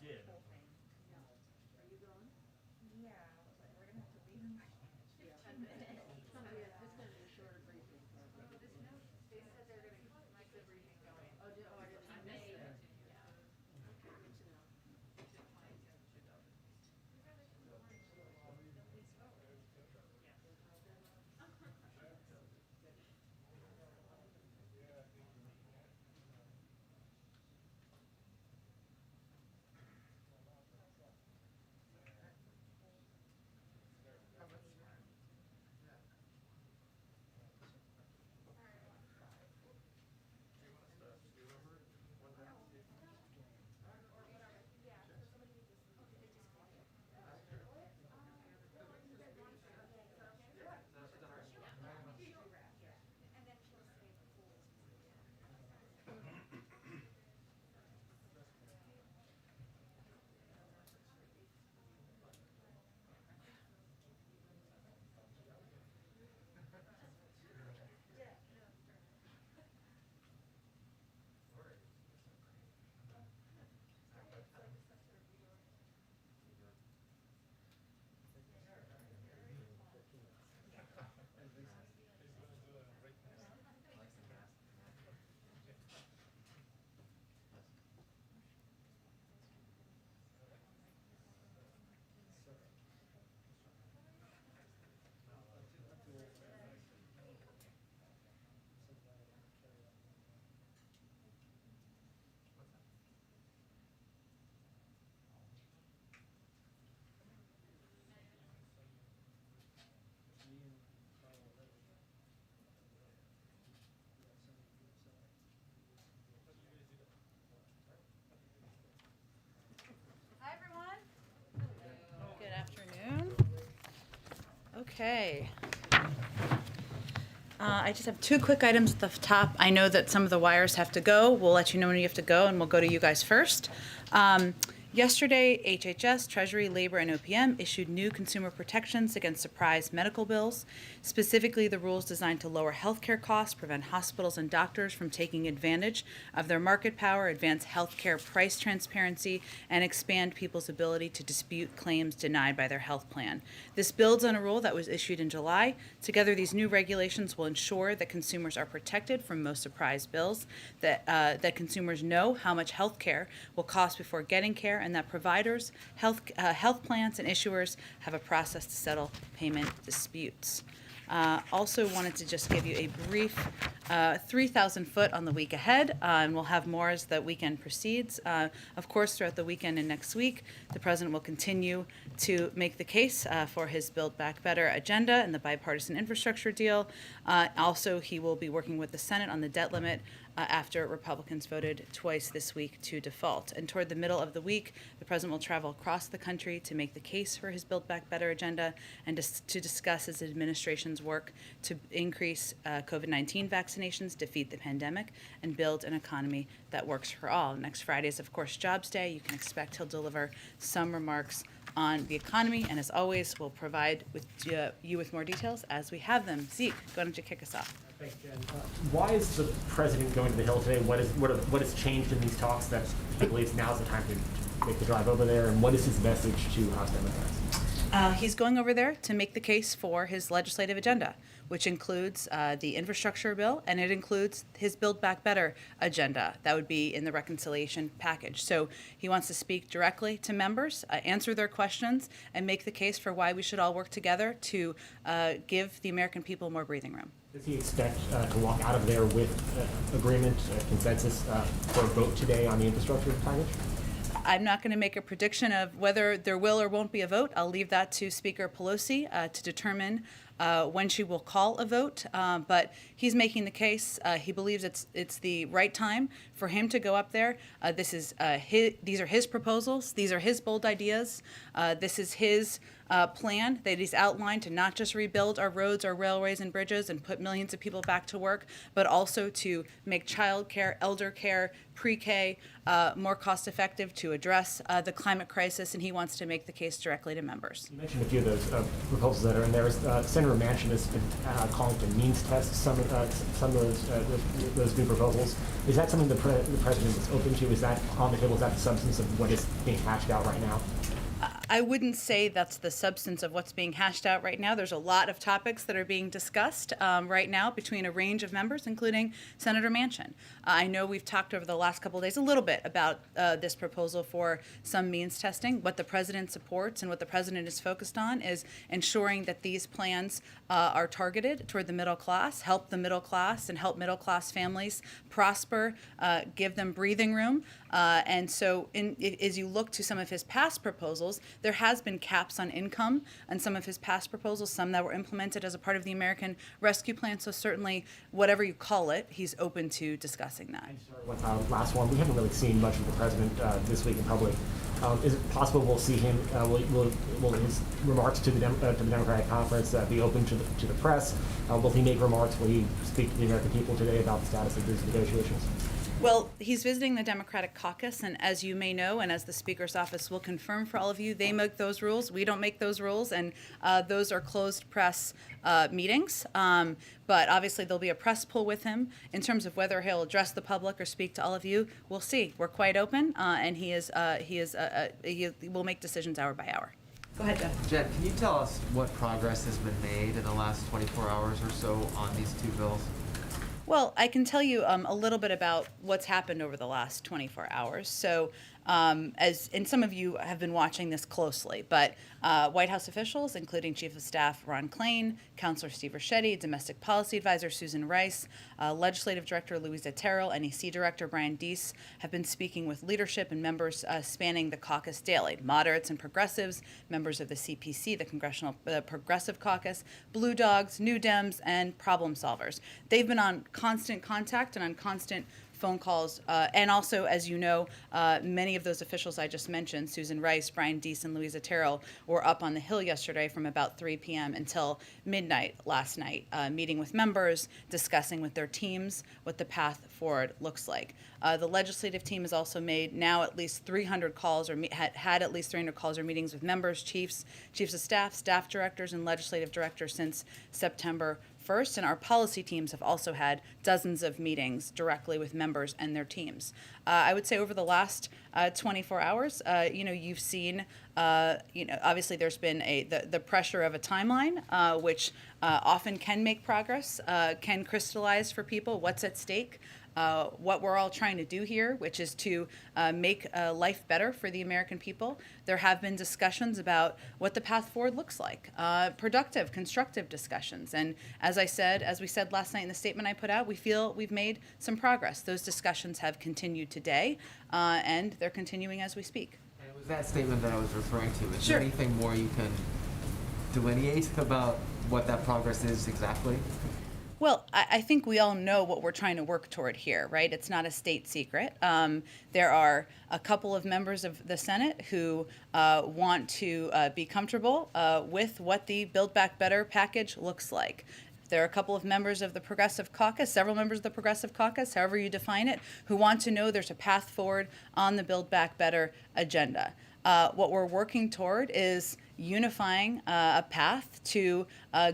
did. Are you going? Yeah, we're gonna have to leave in like 15 minutes. It's gonna be a shorter briefing. They said they're gonna keep the briefing going. Oh, I didn't miss that. Okay, good to know. Hi, everyone. Good afternoon. Okay. I just have two quick items at the top. I know that some of the wires have to go. We'll let you know when you have to go, and we'll go to you guys first. Yesterday, HHS, Treasury, Labor, and OPM issued new consumer protections against surprise medical bills, specifically the rules designed to lower healthcare costs, prevent hospitals and doctors from taking advantage of their market power, advance healthcare price transparency, and expand people's ability to dispute claims denied by their health plan. This builds on a rule that was issued in July. Together, these new regulations will ensure that consumers are protected from most surprise bills, that consumers know how much health care will cost before getting care, and that providers, health plans, and issuers have a process to settle payment disputes. Also wanted to just give you a brief 3,000 foot on the week ahead, and we'll have more as the weekend proceeds. Of course, throughout the weekend and next week, the President will continue to make the case for his Build Back Better agenda and the bipartisan infrastructure deal. Also, he will be working with the Senate on the debt limit after Republicans voted twice this week to default. And toward the middle of the week, the President will travel across the country to make the case for his Build Back Better agenda and to discuss his administration's work to increase COVID-19 vaccinations, defeat the pandemic, and build an economy that works for all. Next Friday is, of course, Jobs Day. You can expect he'll deliver some remarks on the economy, and as always, we'll provide you with more details as we have them. Zeke, why don't you kick us off? Thanks, Jen. Why is the president going to the Hill today? What has changed in these talks that he believes now's the time to make the drive over there? And what is his message to House Democrats? He's going over there to make the case for his legislative agenda, which includes the infrastructure bill, and it includes his Build Back Better agenda. That would be in the reconciliation package. So he wants to speak directly to members, answer their questions, and make the case for why we should all work together to give the American people more breathing room. Does he expect to walk out of there with agreement, consensus for a vote today on the infrastructure package? I'm not going to make a prediction of whether there will or won't be a vote. I'll leave that to Speaker Pelosi to determine when she will call a vote. But he's making the case. He believes it's the right time for him to go up there. These are his proposals. These are his bold ideas. This is his plan that he's outlined to not just rebuild our roads, our railways, and bridges and put millions of people back to work, but also to make child care, elder care, pre-K more cost-effective, to address the climate crisis, and he wants to make the case directly to members. You mentioned a few of those proposals that are in there. Senator Senator Manchin has been calling to means test some of those new proposals. Is that something the president is open to? Is that on the table? Is that the substance of what is being hashed out right now? I wouldn't say that's the substance of what's being hashed out right now. There's a lot of topics that are being discussed right now between a range of members, including Senator Manchin. I know we've talked over the last couple of days a little bit about this proposal for some means testing. What the president supports and what the president is focused on is ensuring that these plans are targeted toward the middle class, help the middle class, and help middle class families prosper, give them breathing room. And so as you look to some of his past proposals, there has been caps on income on some of his past proposals, some that were implemented as a part of the American Rescue Plan. So certainly, whatever you call it, he's open to discussing that. Last one. We haven't really seen much of the president this week in public. Is it possible we'll see him? Will his remarks to the Democratic conference be open to the press? Will he make remarks? Will he speak to the American people today about the status of these negotiations? Well, he's visiting the Democratic caucus, and as you may know, and as the Speaker's office will confirm for all of you, they make those rules. We don't make those rules, and those are closed press meetings. But obviously, there'll be a press poll with him. In terms of whether he'll address the public or speak to all of you, we'll see. We're quite open, and he will make decisions hour by hour. Go ahead, Jeff. Jen, can you tell us what progress has been made in the last 24 hours or so on these two bills? Well, I can tell you a little bit about what's happened over the last 24 hours. So, and some of you have been watching this closely, but White House officials, including Chief of Staff Ron Klain, Counselor Steve Ricchetti, Domestic Policy Advisor Susan Rice, Legislative Director Louisa Terrell, NEC Director Brian Deese, have been speaking with leadership and members spanning the caucus daily, moderates and progressives, members of the CPC, the Congressional Progressive Caucus, Blue Dogs, New Dems, and problem solvers. They've been on constant contact and on constant phone calls, and also, as you know, many of those officials I just mentioned, Susan Rice, Brian Deese, and Louisa Terrell, were up on the Hill yesterday from about 3 p.m. until midnight last night, meeting with members, discussing with their teams what the path forward looks like. The legislative team has also made now at least 300 calls, or had at least 300 calls or meetings with members, chiefs of staff, staff directors, and legislative directors since September 1st, and our policy teams have also had dozens of meetings directly with members and their teams. I would say over the last 24 hours, you've seen, obviously there's been the pressure of a timeline, which often can make progress, can crystallize for people what's at stake. What we're all trying to do here, which is to make life better for the American people. There have been discussions about what the path forward looks like, productive, constructive discussions. And as we said last night in the statement I put out, we feel we've made some progress. Those discussions have continued today, and they're continuing as we speak. And it was that statement that I was referring to. Is Sure. there anything more you can delineate about what that progress is exactly? Well, I think we all know what we're trying to work toward here, right? It's not a state secret. There are a couple of members of the Senate who want to be comfortable with what the Build Back Better package looks like. There are a couple of members of the Progressive Caucus, several members of the Progressive Caucus, however you define it, who want to know there's a path forward on the Build Back Better agenda. What we're working toward is unifying a path to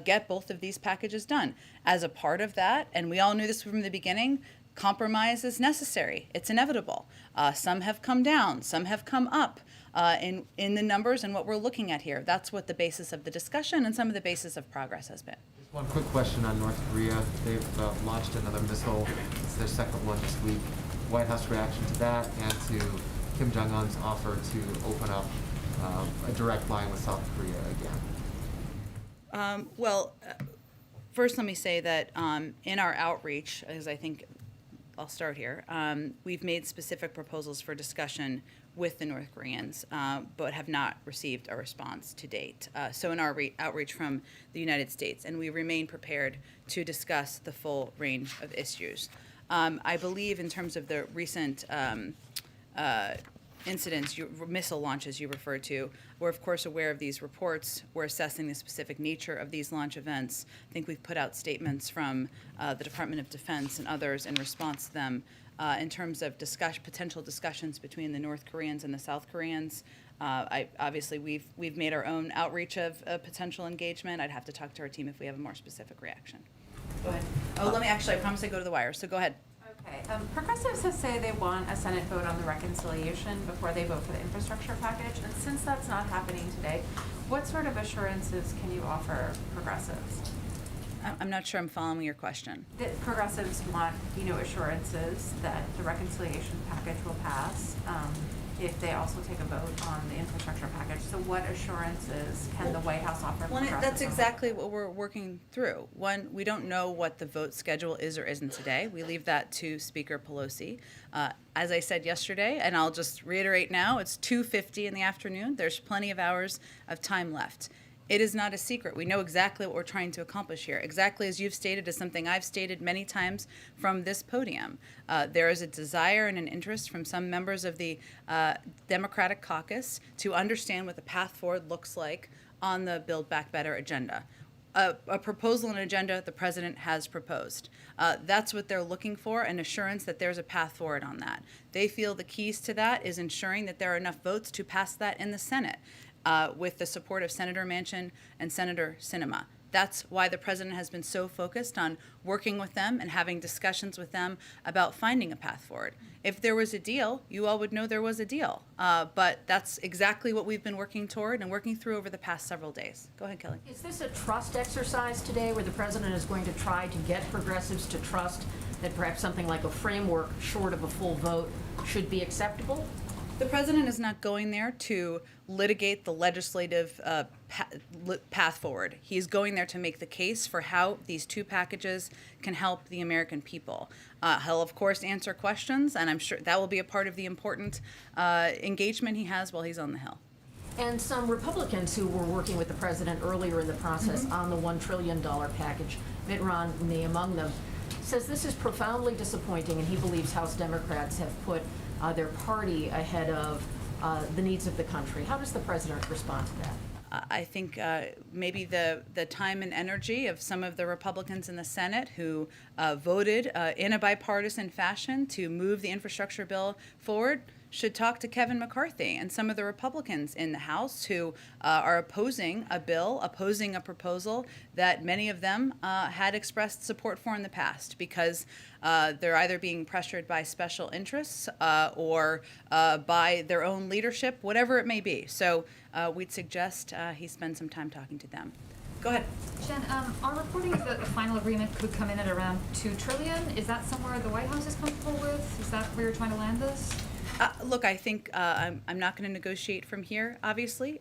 get both of these packages done. As a part of that, and we all knew this from the beginning, compromise is necessary. It's inevitable. Some have come down, some have come up in the numbers and what we're looking at here. That's what the basis of the discussion and some of the basis of progress has been. Just one quick question on North Korea. They've launched another missile. It's their second one this week. White House reaction to that and to Kim Jong-un's offer to open up a direct line with South Korea again? First let me say that in our outreach, as I think I'll start here, we've made specific proposals for discussion with the North Koreans, but have not received a response to date. So in our outreach from the United States, and we remain prepared to discuss the full range of issues. I believe in terms of the recent incidents, missile launches you referred to, we're of course aware of these reports. We're assessing the specific nature of these launch events. I think we've put out statements from the Department of Defense and others in response to them in terms of potential discussions between the North Koreans and the South Koreans. Obviously we've made our own outreach of potential engagement. I'd have to talk to our team if we have a more specific reaction. Go ahead. Oh, I promised I'd go to the wire, so go ahead. Okay, progressives have said they want a Senate vote on the reconciliation before they vote for the infrastructure package, and since that's not happening today, what sort of assurances can you offer progressives? I'm not sure I'm following your question. That progressives want, assurances that the reconciliation package will pass, if they also take a vote on the infrastructure package. So what assurances can the White House offer Well, progressives? that's exactly what we're working through. One, we don't know what the vote schedule is or isn't today. We leave that to Speaker Pelosi. As I said yesterday, and I'll just reiterate now, it's 2:50 in the afternoon. There's plenty of hours of time left. It is not a secret. We know exactly what we're trying to accomplish here. Exactly as you've stated is something I've stated many times from this podium. There is a desire and an interest from some members of the Democratic caucus to understand what the path forward looks like on the Build Back Better agenda. A proposal and agenda the president has proposed. That's what they're looking for, an assurance that there's a path forward on that. They feel the keys to that is ensuring that there are enough votes to pass that in the Senate. With the support of Senator Manchin and Senator Sinema. That's why the president has been so focused on working with them and having discussions with them about finding a path forward. If there was a deal, you all would know there was a deal. But that's exactly what we've been working toward and working through over the past several days. Go ahead, Kelly. Is this a trust exercise today where the president is going to try to get progressives to trust that perhaps something like a framework short of a full vote should be acceptable? The president is not going there to litigate the legislative path forward. He's going there to make the case for how these two packages can help the American people. He'll, of course, answer questions, and I'm sure that will be a part of the important engagement he has while he's on the Hill. And some Republicans who were working with the president earlier in the process on the $1 trillion package, Mitt Romney among them, says this is profoundly disappointing, and he believes House Democrats have put their party ahead of the needs of the country. How does the president respond to that? I think maybe the time and energy of some of the Republicans in the Senate who voted in a bipartisan fashion to move the infrastructure bill forward should talk to Kevin McCarthy and some of the Republicans in the House who are opposing a bill, opposing a proposal that many of them had expressed support for in the past because they're either being pressured by special interests or by their own leadership, whatever it may be. So we'd suggest he spend some time talking to them. Go ahead. Jen, our reporting is that the final agreement could come in at around $2 trillion. Is that somewhere the White House is comfortable with? Is that where you're trying to land this? Look, I think I'm not going to negotiate from here, obviously.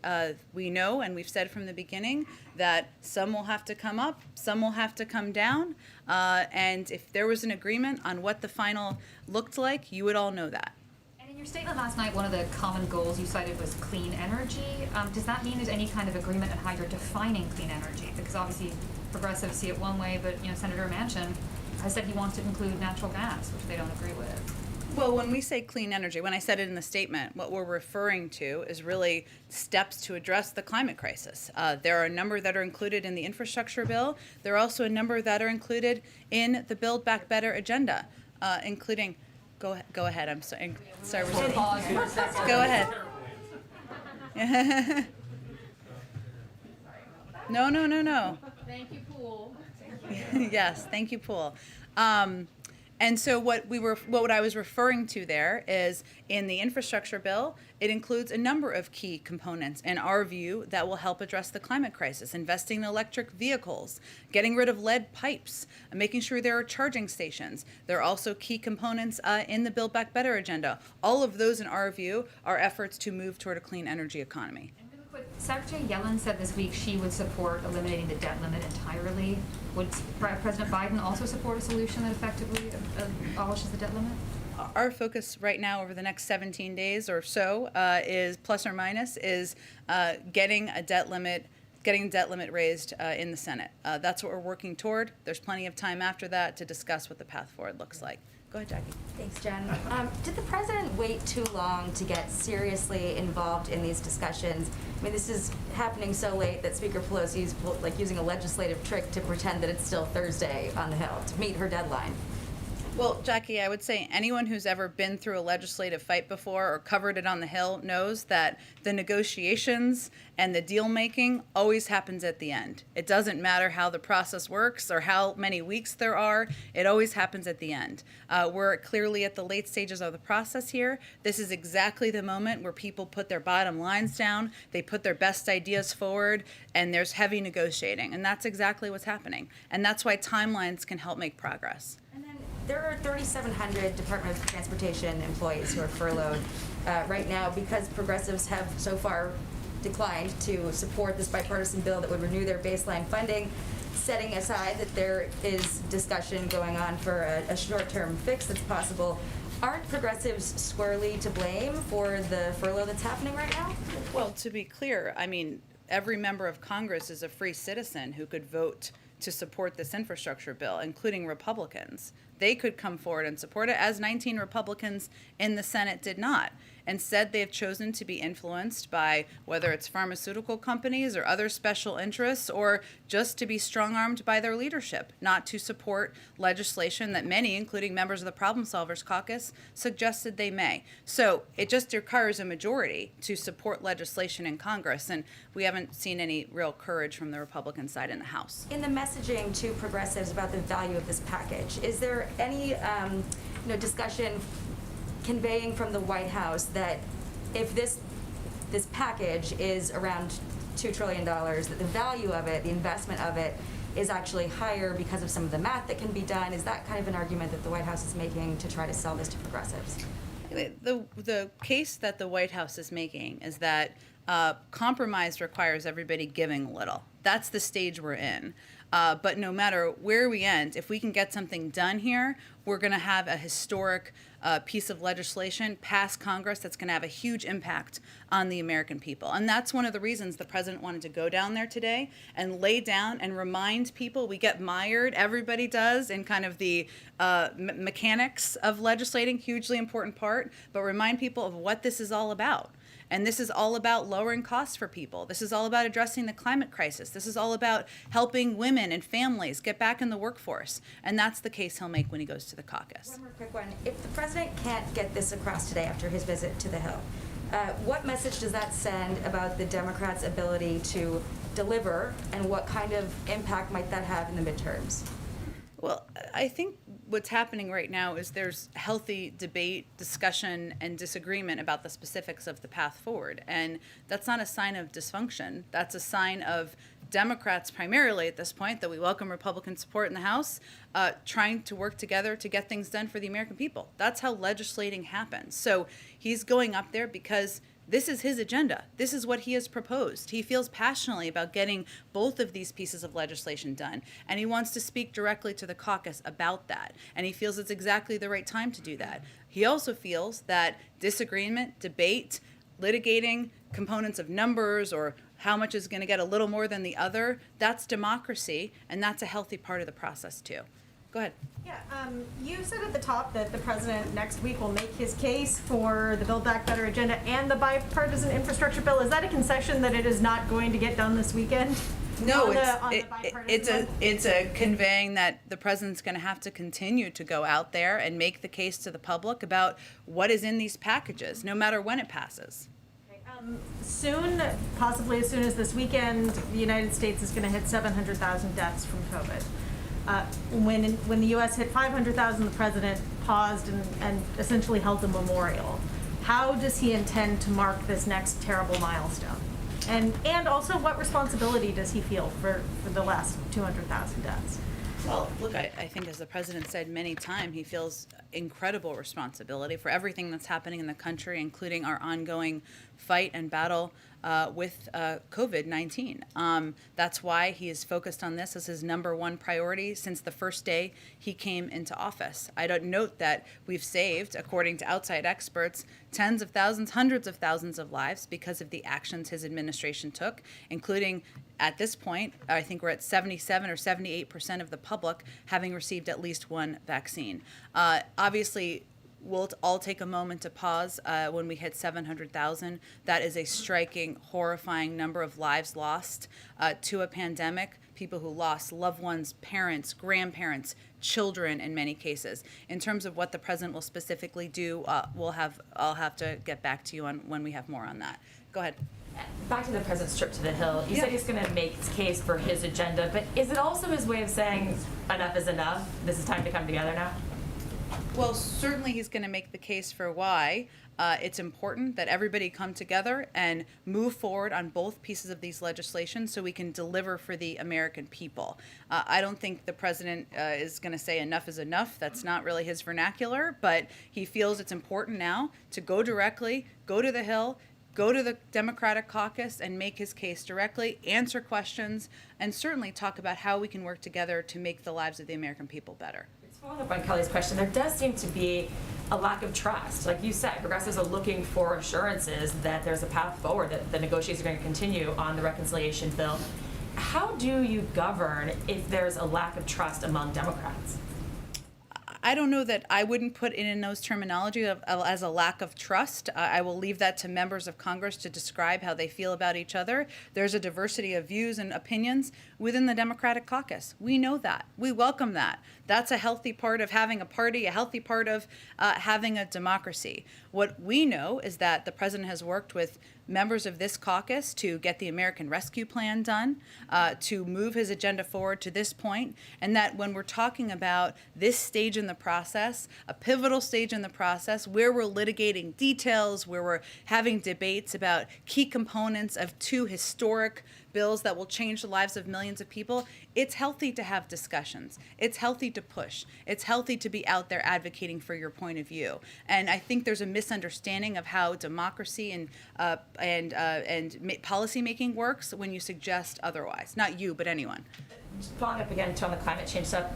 We know, and we've said from the beginning, that some will have to come up, some will have to come down. And if there was an agreement on what the final looked like, you would all know that. And in your statement last night, one of the common goals you cited was clean energy. Does that mean there's any kind of agreement on how you're defining clean energy? Because obviously progressives see it one way, but Senator Manchin has said he wants to include natural gas, which they don't agree with. Well, when we say clean energy, when I said it in the statement, what we're referring to is really steps to address the climate crisis. There are a number that are included in the infrastructure bill. There are also a number that are included in the Build Back Better agenda, including, go ahead, I'm sorry. We'll pause for a second. Go ahead. No. Thank you, Pool. Yes, thank you, Pool. And so what I was referring to there is in the infrastructure bill, it includes a number of key components in our view that will help address the climate crisis, investing in electric vehicles, getting rid of lead pipes, making sure there are charging stations. There are also key components in the Build Back Better agenda. All of those in our view are efforts to move toward a clean energy economy. Secretary Yellen said this week she would support eliminating the debt limit entirely. Would President Biden also support a solution that effectively abolishes the debt limit? Our focus right now over the next 17 days or so is plus or minus is getting debt limit raised in the Senate. That's what we're working toward. There's plenty of time after that to discuss what the path forward looks like. Go ahead, Jackie. Thanks, Jen. Did the president wait too long to get seriously involved in these discussions? I mean, this is happening so late that Speaker Pelosi is like using a legislative trick to pretend that it's still Thursday on the Hill to meet her deadline. Well, Jackie, I would say anyone who's ever been through a legislative fight before or covered it on the Hill knows that the negotiations and the deal making always happens at the end. It doesn't matter how the process works or how many weeks there are, it always happens at the end. We're clearly at the late stages of the process here. This is exactly the moment where people put their bottom lines down, they put their best ideas forward, and there's heavy negotiating. And that's exactly what's happening. And that's why timelines can help make progress. And then there are 3,700 Department of Transportation employees who are furloughed right now because progressives have so far declined to support this bipartisan bill that would renew their baseline funding, setting aside that there is discussion going on for a short-term fix that's possible. Aren't progressives squarely to blame for the furlough that's happening right now? Well, to be clear, I mean, every member of Congress is a free citizen who could vote to support this infrastructure bill, including Republicans. They could come forward and support it, as 19 Republicans in the Senate did not. Instead, they have chosen to be influenced by whether it's pharmaceutical companies or other special interests, or just to be strong-armed by their leadership, not to support legislation that many, including members of the Problem Solvers Caucus, suggested they may. So it just requires a majority to support legislation in Congress, and we haven't seen any real courage from the Republican side in the House. In the messaging to progressives about the value of this package, is there any discussion conveying from the White House that if this package is around $2 trillion, that the value of it, the investment of it, is actually higher because of some of the math that can be done? Is that kind of an argument that the White House is making to try to sell this to progressives? The case that the White House is making is that compromise requires everybody giving a little. That's the stage we're in. But no matter where we end, if we can get something done here, we're going to have a historic piece of legislation pass Congress that's going to have a huge impact on the American people. And that's one of the reasons the president wanted to go down there today and lay down and remind people. We get mired, everybody does, in kind of the mechanics of legislating, hugely important part, but remind people of what this is all about. And this is all about lowering costs for people. This is all about addressing the climate crisis. This is all about helping women and families get back in the workforce. And that's the case he'll make when he goes to the caucus. One more quick one. If the president can't get this across today after his visit to the Hill, what message does that send about the Democrats' ability to deliver, and what kind of impact might that have in the midterms? Well, I think what's happening right now is there's healthy debate, discussion, and disagreement about the specifics of the path forward. And that's not a sign of dysfunction. That's a sign of Democrats primarily at this point, that we welcome Republican support in the House, trying to work together to get things done for the American people. That's how legislating happens. So he's going up there because this is his agenda. This is what he has proposed. He feels passionately about getting both of these pieces of legislation done, and he wants to speak directly to the caucus about that, and he feels it's exactly the right time to do that. He also feels that disagreement, debate, litigating components of numbers or how much is going to get a little more than the other, that's democracy, and that's a healthy part of the process too. Go ahead. Yeah, you said at the top that the president next week will make his case for the Build Back Better agenda and the bipartisan infrastructure bill. Is that a concession that it is not going to get done this weekend? No, bipartisan it's a conveying that the president's going to have to continue to go out there and make the case to the public about what is in these packages, no matter when it passes. Soon, possibly as soon as this weekend, the United States is going to hit 700,000 deaths from COVID. When the U.S. hit 500,000, the president paused and essentially held a memorial. How does he intend to mark this next terrible milestone? And also, what responsibility does he feel for the last 200,000 deaths? Well, look, I think as the president said many times, he feels incredible responsibility for everything that's happening in the country, including our ongoing fight and battle with COVID-19. That's why he is focused on this as his number one priority since the first day he came into office. I don't note that we've saved, according to outside experts, tens of thousands, hundreds of thousands of lives because of the actions his administration took, including at this point, I think we're at 77 or 78% of the public having received at least one vaccine. Obviously, we'll all take a moment to pause when we hit 700,000. That is a striking, horrifying number of lives lost to a pandemic. People who lost loved ones, parents, grandparents, children in many cases. In terms of what the president will specifically do, I'll have to get back to you on when we have more on that. Go ahead. Back to the president's trip to the Hill. You said he's going to make his case for his agenda, but is it also his way of saying enough is enough? This is time to come together now? Well, certainly he's going to make the case for why it's important that everybody come together and move forward on both pieces of these legislation so we can deliver for the American people. I don't think the president is going to say enough is enough. That's not really his vernacular, but he feels it's important now to go directly, go to the Hill, go to the Democratic caucus and make his case directly, answer questions, and certainly talk about how we can work together to make the lives of the American people better. Following up on Kelly's question, there does seem to be a lack of trust. Like you said, progressives are looking for assurances that there's a path forward, that the negotiations are going to continue on the reconciliation bill. How do you govern if there's a lack of trust among Democrats? I don't know that I wouldn't put it in those terminology as a lack of trust. I will leave that to members of Congress to describe how they feel about each other. There's a diversity of views and opinions within the Democratic caucus. We know that. We welcome that. That's a healthy part of having a party, a healthy part of having a democracy. What we know is that the president has worked with members of this caucus to get the American Rescue Plan done, to move his agenda forward to this point, and that when we're talking about this stage in the process, a pivotal stage in the process, where we're litigating details, where we're having debates about key components of two historic bills that will change the lives of millions of people, it's healthy to have discussions. It's healthy to push. It's healthy to be out there advocating for your point of view. And I think there's a misunderstanding of how democracy and policy making works when you suggest otherwise. Not you, but anyone. Just following up again on the climate change stuff,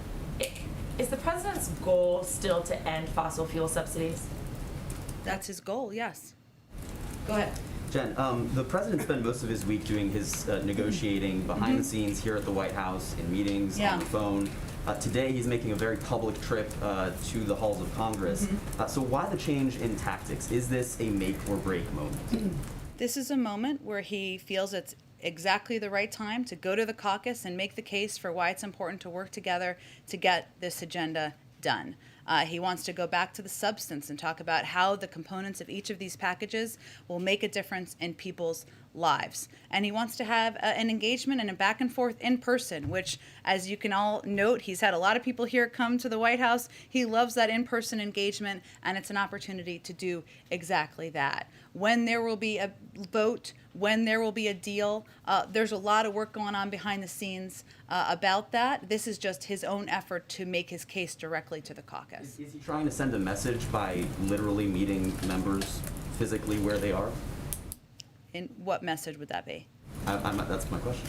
is the president's goal still to end fossil fuel subsidies? That's his goal, yes. Go ahead. Jen, the president spent most of his week doing his negotiating behind the scenes here at the White House, in meetings, on the phone. Today, he's making a very public trip to the halls of Congress. So why the change in tactics? Is this a make or break moment? This is a moment where he feels it's exactly the right time to go to the caucus and make the case for why it's important to work together to get this agenda done. He wants to go back to the substance and talk about how the components of each of these packages will make a difference in people's lives. And he wants to have an engagement and a back and forth in person, which, as you can all note, he's had a lot of people here come to the White House. He loves that in-person engagement, and it's an opportunity to do exactly that. When there will be a vote, when there will be a deal, there's a lot of work going on behind the scenes about that. This is just his own effort to make his case directly to the caucus. Is he trying to send a message by literally meeting members physically where they are? And what message would that be? That's my question.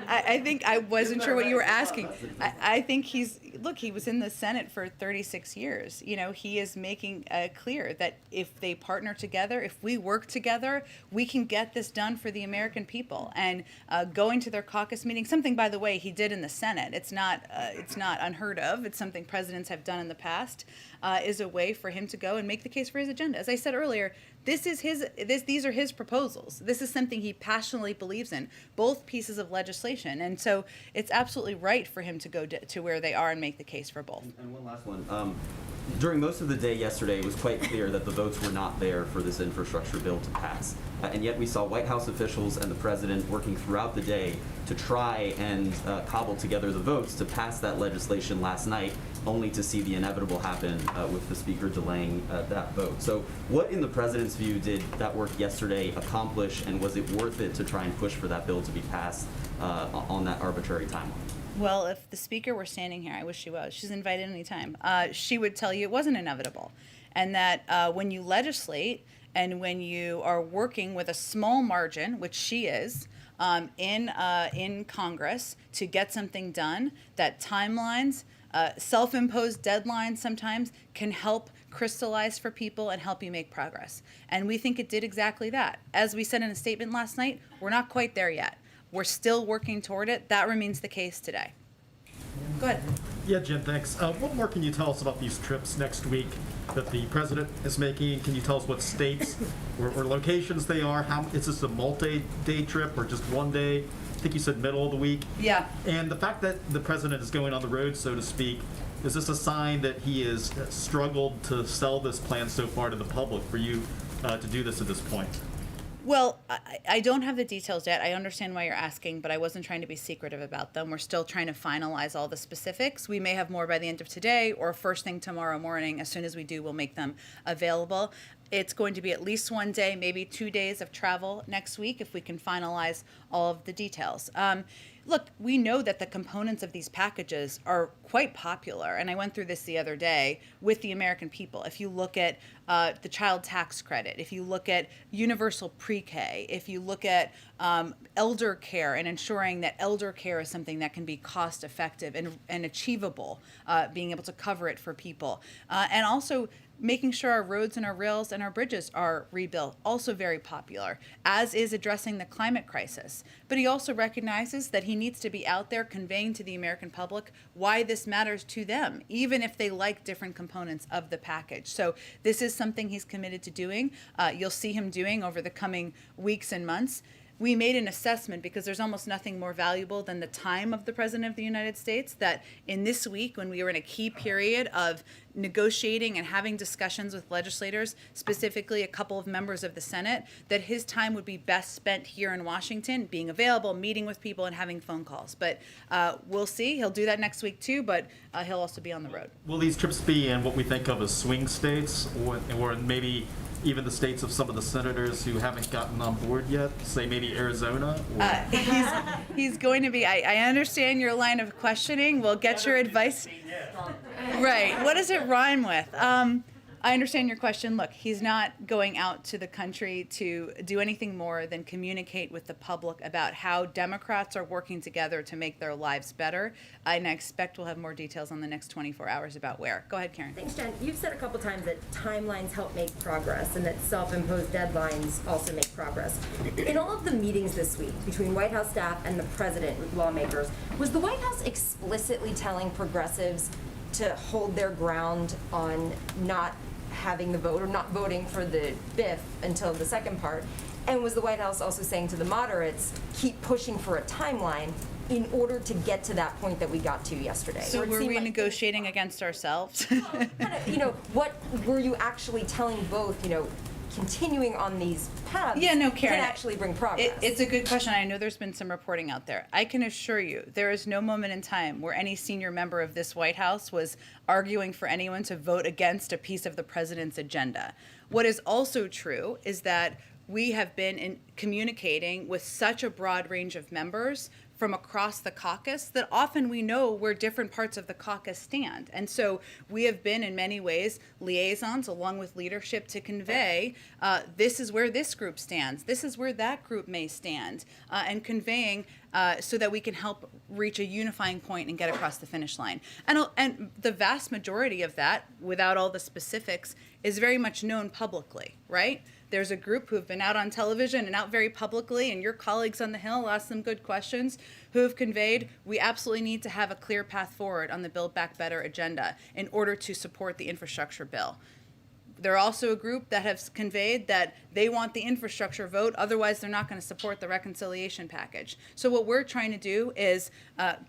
I think I wasn't sure what you were asking. I think he was in the Senate for 36 years. You know, he is making clear that if they partner together, if we work together, we can get this done for the American people. And going to their caucus meeting, something, by the way, he did in the Senate. It's not unheard of. It's something presidents have done in the past. Is a way for him to go and make the case for his agenda. As I said earlier, these are his proposals. This is something he passionately believes in, both pieces of legislation. And so it's absolutely right for him to go to where they are and make the case for both. And one last one. During most of the day yesterday, it was quite clear that the votes were not there for this infrastructure bill to pass. And yet we saw White House officials and the president working throughout the day to try and cobble together the votes to pass that legislation last night, only to see the inevitable happen with the speaker delaying that vote. So what, in the president's view, did that work yesterday accomplish, and was it worth it to try and push for that bill to be passed on that arbitrary timeline? Well, if the speaker were standing here, I wish she was. She's invited anytime. She would tell you it wasn't inevitable, and that when you legislate and when you are working with a small margin, which she is, in Congress to get something done, that timelines, self-imposed deadlines sometimes can help crystallize for people and help you make progress. And we think it did exactly that. As we said in a statement last night, we're not quite there yet. We're still working toward it. That remains the case today. Go ahead. Yeah, Jen, thanks. What more can you tell us about these trips next week that the president is making? Can you tell us what states or locations they are? Is this a multi-day trip or just one day? think you said middle of the week. Yeah. And the fact that the president is going on the road, so to speak, is this a sign that he has struggled to sell this plan so far to the public for you to do this at this point? Well, I don't have the details yet. I understand why you're asking, but I wasn't trying to be secretive about them. We're still trying to finalize all the specifics. We may have more by the end of today or first thing tomorrow morning. As soon as we do, we'll make them available. It's going to be at least 1 day, maybe 2 days of travel next week if we can finalize all of the details. Look, we know that the components of these packages are quite popular, and I went through this the other day with the American people. If you look at the child tax credit, if you look at universal pre-K, if you look at elder care and ensuring that elder care is something that can be cost effective and achievable, being able to cover it for people, and also making sure our roads and our rails and our bridges are rebuilt, also very popular, as is addressing the climate crisis. But he also recognizes that he needs to be out there conveying to the American public why this matters to them, even if they like different components of the package. So this is something he's committed to doing. You'll see him doing over the coming weeks and months. We made an assessment, because there's almost nothing more valuable than the time of the President of the United States, that in this week, when we were in a key period of negotiating and having discussions with legislators, specifically a couple of members of the Senate, that his time would be best spent here in Washington, being available, meeting with people, and having phone calls. But we'll see. He'll do that next week too, but he'll also be on the road. Will these trips be in what we think of as swing states, or maybe even the states of some of the senators who haven't gotten on board yet, say maybe Arizona? He's going to be, I understand your line of questioning. We'll get your advice. Right. What does it rhyme with? I understand your question. Look, he's not going out to the country to do anything more than communicate with the public about how Democrats are working together to make their lives better. And I expect we'll have more details on the next 24 hours about where. Go ahead, Karen. Thanks, Jen. You've said a couple times that timelines help make progress and that self-imposed deadlines also make progress. In all of the meetings this week between White House staff and the president with lawmakers, was the White House explicitly telling progressives to hold their ground on not having the vote or not voting for the BIF until the second part? And was the White House also saying to the moderates, keep pushing for a timeline in order to get to that point that we got to yesterday? So we're renegotiating against ourselves? What were you actually telling both, continuing on these paths Karen, can actually bring progress? It's a good question. I know there's been some reporting out there. I can assure you there is no moment in time where any senior member of this White House was arguing for anyone to vote against a piece of the president's agenda. What is also true is that we have been communicating with such a broad range of members from across the caucus that often we know where different parts of the caucus stand. And so we have been in many ways liaisons along with leadership to convey this is where this group stands, this is where that group may stand, and conveying so that we can help reach a unifying point and get across the finish line. And the vast majority of that, without all the specifics, is very much known publicly, right? There's a group who have been out on television and out very publicly, and your colleagues on the Hill asked them good questions, who have conveyed we absolutely need to have a clear path forward on the Build Back Better agenda in order to support the infrastructure bill. They're also a group that has conveyed that they want the infrastructure vote, otherwise they're not going to support the reconciliation package. So what we're trying to do is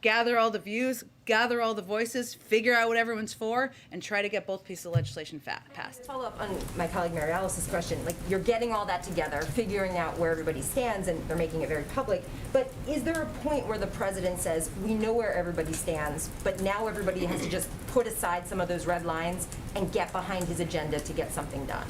gather all the views, gather all the voices, figure out what everyone's for, and try to get both pieces of legislation passed. Follow up on my colleague Mary Alice's question. Like, you're getting all that together, figuring out where everybody stands, and they're making it very public. But is there a point where the president says, we know where everybody stands, but now everybody has to just put aside some of those red lines and get behind his agenda to get something done?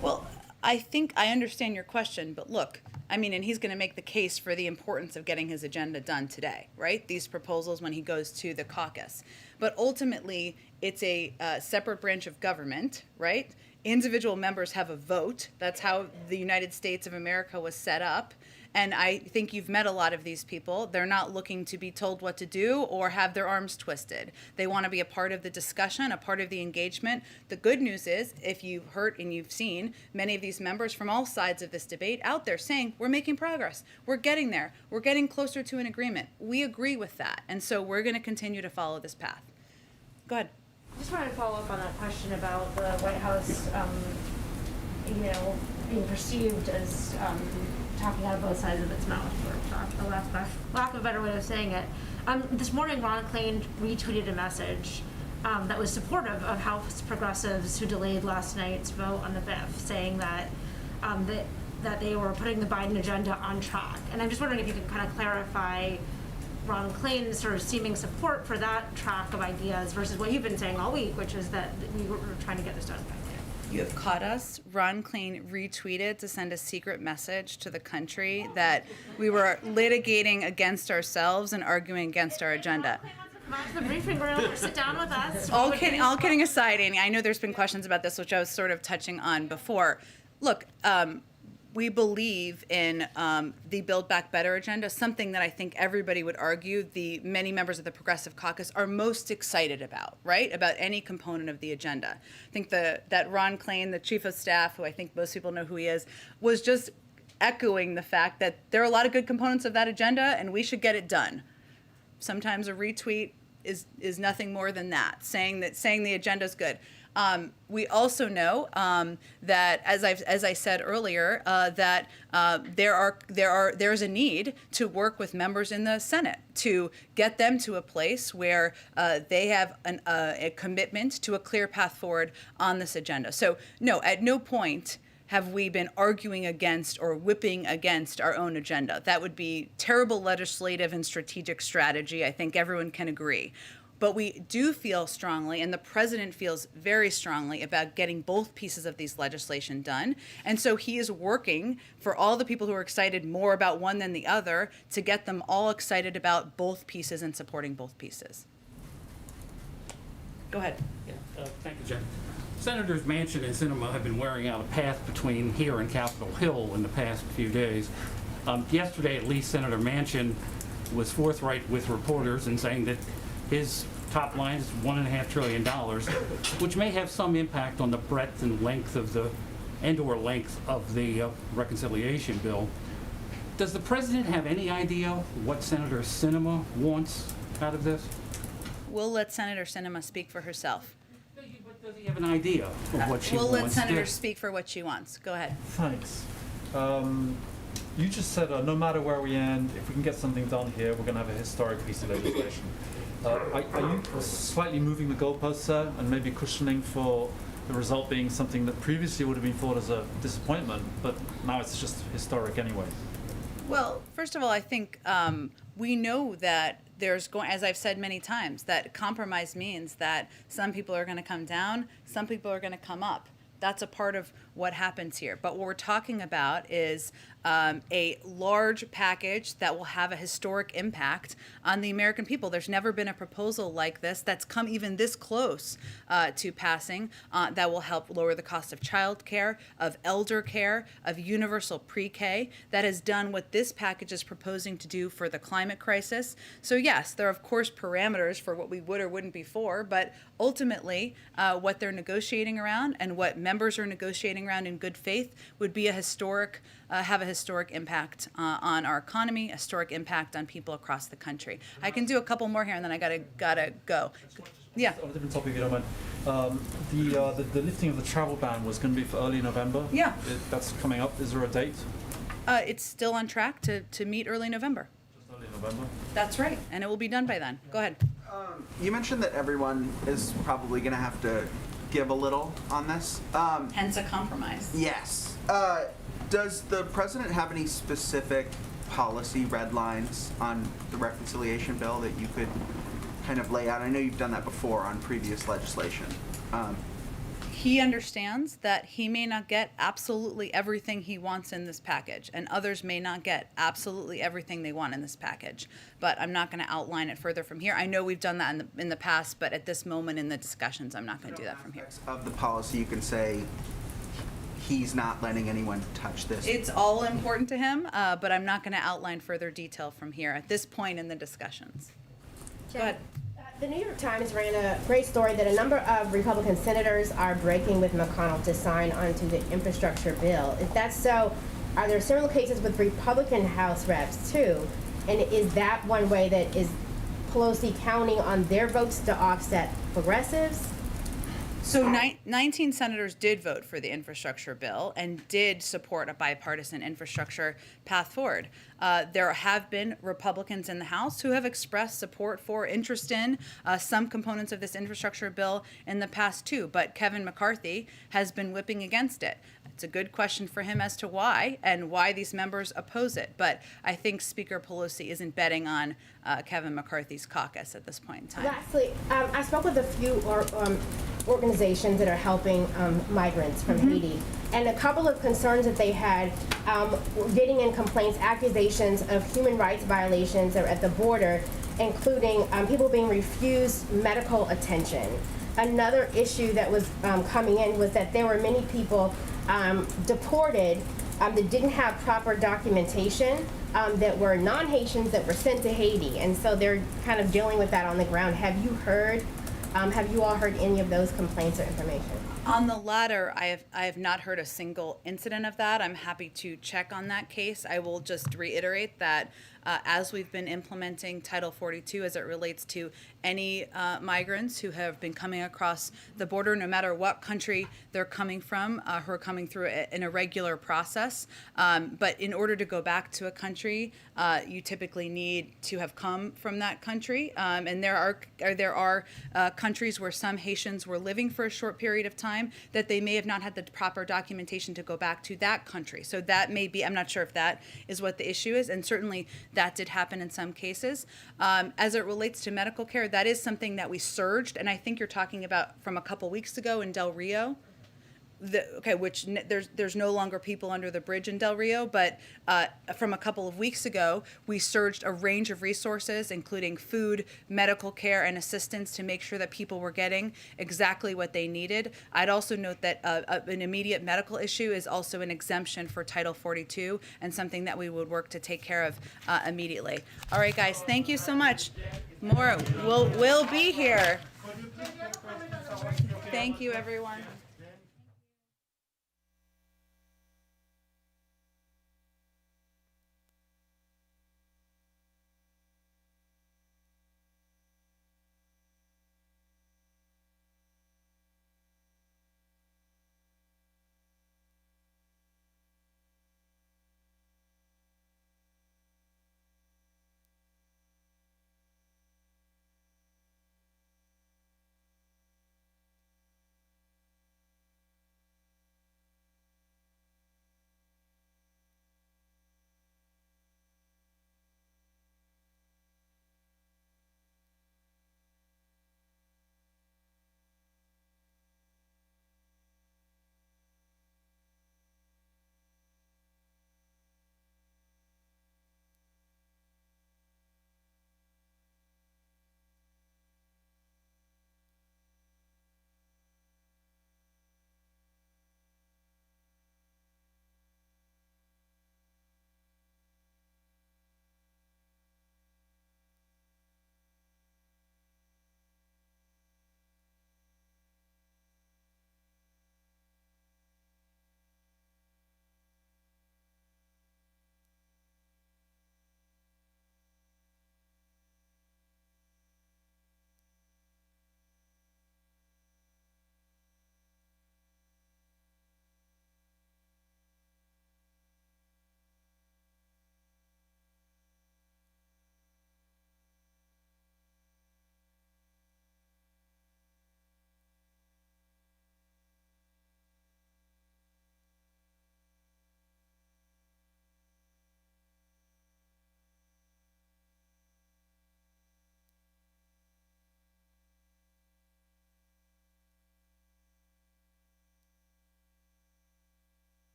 Well, I think I understand your question, but look, and he's going to make the case for the importance of getting his agenda done today, right? These proposals when he goes to the caucus. But ultimately, it's a separate branch of government, right? Individual members have a vote. That's how the United States of America was set up. And I think you've met a lot of these people. They're not looking to be told what to do or have their arms twisted. They want to be a part of the discussion, a part of the engagement. The good news is, if you've heard and you've seen many of these members from all sides of this debate out there saying, we're making progress, we're getting there, we're getting closer to an agreement. We agree with that. And so we're going to continue to follow this path. Go ahead. I just wanted to follow up on that question about the White House being perceived as talking out of both sides of its mouth, for lack of a better way of saying it. This morning, Ron Klain retweeted a message that was supportive of House progressives who delayed last night's vote on the 5th, saying that that they were putting the Biden agenda on track. And I'm just wondering if you could kind of clarify Ron Klain's sort of seeming support for that track of ideas versus what you've been saying all week, which is that we were trying to get this done. You have caught us. Ron Klain retweeted to send a secret message to the country that we were litigating against ourselves and arguing against our agenda. Come out to the briefing room or sit down with us. All kidding aside, Amy, I know there's been questions about this, which I was sort of touching on before. Look, we believe in the Build Back Better agenda, something that I think everybody would argue the many members of the Progressive Caucus are most excited about, right? About any component of the agenda. I think that Ron Klain, the chief of staff, who I think most people know who he is, was just echoing the fact that there are a lot of good components of that agenda and we should get it done. Sometimes a retweet is nothing more than that, saying the agenda is good. We also know that, as I said earlier, that there's a need to work with members in the Senate to get them to a place where they have a commitment to a clear path forward on this agenda. So no, at no point have we been arguing against or whipping against our own agenda. That would be terrible legislative and strategic strategy. I think everyone can agree. But we do feel strongly, and the president feels very strongly about getting both pieces of these legislation done. And so he is working for all the people who are excited more about one than the other to get them all excited about both pieces and supporting both pieces. Go ahead. Yeah, thank you, Jen. Senators Manchin and Sinema have been wearing out a path between here and Capitol Hill in the past few days. Yesterday, at least, Senator Manchin was forthright with reporters in saying that his top line is $1.5 trillion, which may have some impact on the breadth and length of the reconciliation bill. Does the president have any idea what Senator Sinema wants out of this? We'll let Senator Sinema speak for herself. But does he have an idea of what she We'll wants? let Senator speak for what she wants. Go ahead. Thanks. You just said no matter where we end, if we can get something done here, we're going to have a historic piece of legislation. Are you slightly moving the goalposts there and maybe cushioning for the result being something that previously would have been thought as a disappointment, but now it's just historic anyway? Well, first of all, I think we know that as I've said many times, that compromise means that some people are going to come down, some people are going to come up. That's a part of what happens here. But what we're talking about is a large package that will have a historic impact on the American people. There's never been a proposal like this that's come even this close to passing that will help lower the cost of child care, of elder care, of universal pre-K, that has done what this package is proposing to do for the climate crisis. So yes, there are of course parameters for what we would or wouldn't be for, but ultimately what they're negotiating around and what members are negotiating around in good faith would be a historic have a historic impact on our economy, a historic impact on people across the country. I can do a couple more here, and then I gotta go. Yeah. On a different topic, if you don't mind. The lifting of the travel ban was going to be for early November. Yeah. That's coming up. Is there a date? It's still on track to meet early November. Just early November. That's right, and it will be done by then. Go ahead. You mentioned that everyone is probably going to have to give a little on this. Hence a compromise. Yes. Does the president have any specific policy red lines on the reconciliation bill that you could kind of lay out? I know you've done that before on previous legislation. He understands that he may not get absolutely everything he wants in this package, and others may not get absolutely everything they want in this package. But I'm not going to outline it further from here. I know we've done that in the past, but at this moment in the discussions, I'm not going to do that from here. Of the policy, you can say he's not letting anyone touch this. It's all important to him, but I'm not going to outline further detail from here at this point in the discussions. Go ahead. The New York Times ran a great story that a number of Republican senators are breaking with McConnell to sign onto the infrastructure bill. If that's so, are there similar cases with Republican House reps too? And is that one way that is Pelosi counting on their votes to offset progressives? So 19 senators did vote for the infrastructure bill and did support a bipartisan infrastructure path forward. There have been Republicans in the House who have expressed support for, interest in some components of this infrastructure bill in the past too, but Kevin McCarthy has been whipping against it. It's a good question for him as to why and why these members oppose it, but I think Speaker Pelosi isn't betting on Kevin McCarthy's caucus at this point in time. Lastly, I spoke with a few organizations that are helping migrants from Haiti, and a couple of concerns that they had were getting in complaints, accusations of human rights violations at the border, including people being refused medical attention. Another issue that was coming in was that there were many people deported that didn't have proper documentation, that were non-Haitians that were sent to Haiti, and so they're kind of dealing with that on the ground. Have you all heard any of those complaints or information? On the latter, I have not heard a single incident of that. I'm happy to check on that case. I will just reiterate that as we've been implementing Title 42 as it relates to any migrants who have been coming across the border, no matter what country they're coming from, who are coming through an irregular process. But in order to go back to a country, you typically need to have come from that country. And there are countries where some Haitians were living for a short period of time that they may have not had the proper documentation to go back to that country. So that may be, I'm not sure if that is what the issue is, and certainly that did happen in some cases. As it relates to medical care, that is something that we surged, and I think you're talking about from a couple weeks ago in Del Rio. There's no longer people under the bridge in Del Rio, but from a couple of weeks ago, we surged a range of resources, including food, medical care, and assistance to make sure that people were getting exactly what they needed. I'd also note that an immediate medical issue is also an exemption for Title 42 and something that we would work to take care of immediately. All right, guys, thank you so much. More will be here. Thank you, everyone.